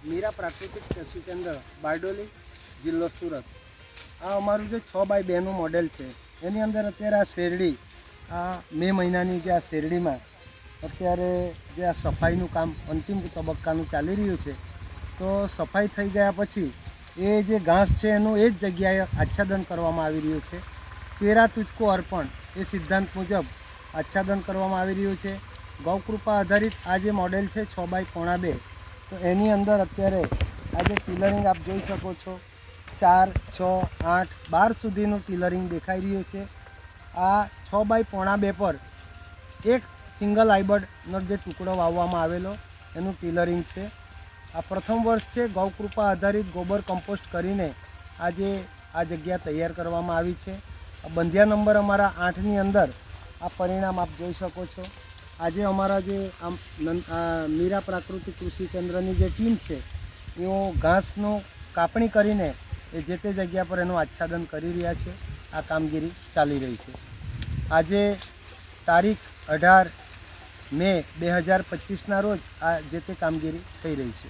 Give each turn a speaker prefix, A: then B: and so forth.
A: મીરા પ્રાકૃતિક કૃષિ કેન્દ્ર બારડોલી, જિલ્લો સુરત। આ અમારું જે 6x2 નું મોડેલ છે એની અંદર અત્યારે આ શેરડી, આ મે મહિનાની જે આ શેરડીમાં અત્યારે જે આ સફાઈનું કામ અંતિમ તબક્કાનું ચાલી રહ્યું છે, તો સફાઈ થઈ ગયા પછી એ જે ઘાસ છે એનું એ જ જગ્યાએ આચ્છાદન કરવામાં આવી રહ્યું છે। તેરા તુજકો અર્પણ એ સિદ્ધાંત મુજબ આચ્છાદન કરવામાં આવી રહ્યું છે। ગૌકૃપા આધારિત આ જે મોડેલ છે 6x2, તો એની અંદર અત્યારે આ જે ટીલરિંગ આપ જોઈ શકો છો, 4, 6, 8, 12 સુધીનું ટીલરિંગ દેખાઈ રહ્યું છે। આ 6x2 પર એક સિંગલ આઈબર્ડનો જે ટુકડો વાવવામાં આવેલો એનું ટીલરિંગ છે। આ પ્રથમ વર્ષ છે। ગૌકૃપા આધારિત ગોબર કમ્પોસ્ટ કરીને આજે આ જગ્યા તૈયાર કરવામાં આવી છે। બંધિયા નંબર અમારા 8ની અંદર આ પરિણામ આપ જોઈ શકો છો। આજે અમારા જે મીરા પ્રાકૃતિક કૃષિ કેન્દ્રની જે ટીમ છે એઓ ઘાસનું કાપણી કરીને એ જે તે જગ્યા પર એનું આચ્છાદન કરી રહ્યા છે। આ કામગીરી ચાલી રહી છે। આજે તારીખ 18 મે 2025ના રોજ આ જે તે કામગીરી થઈ રહી છે।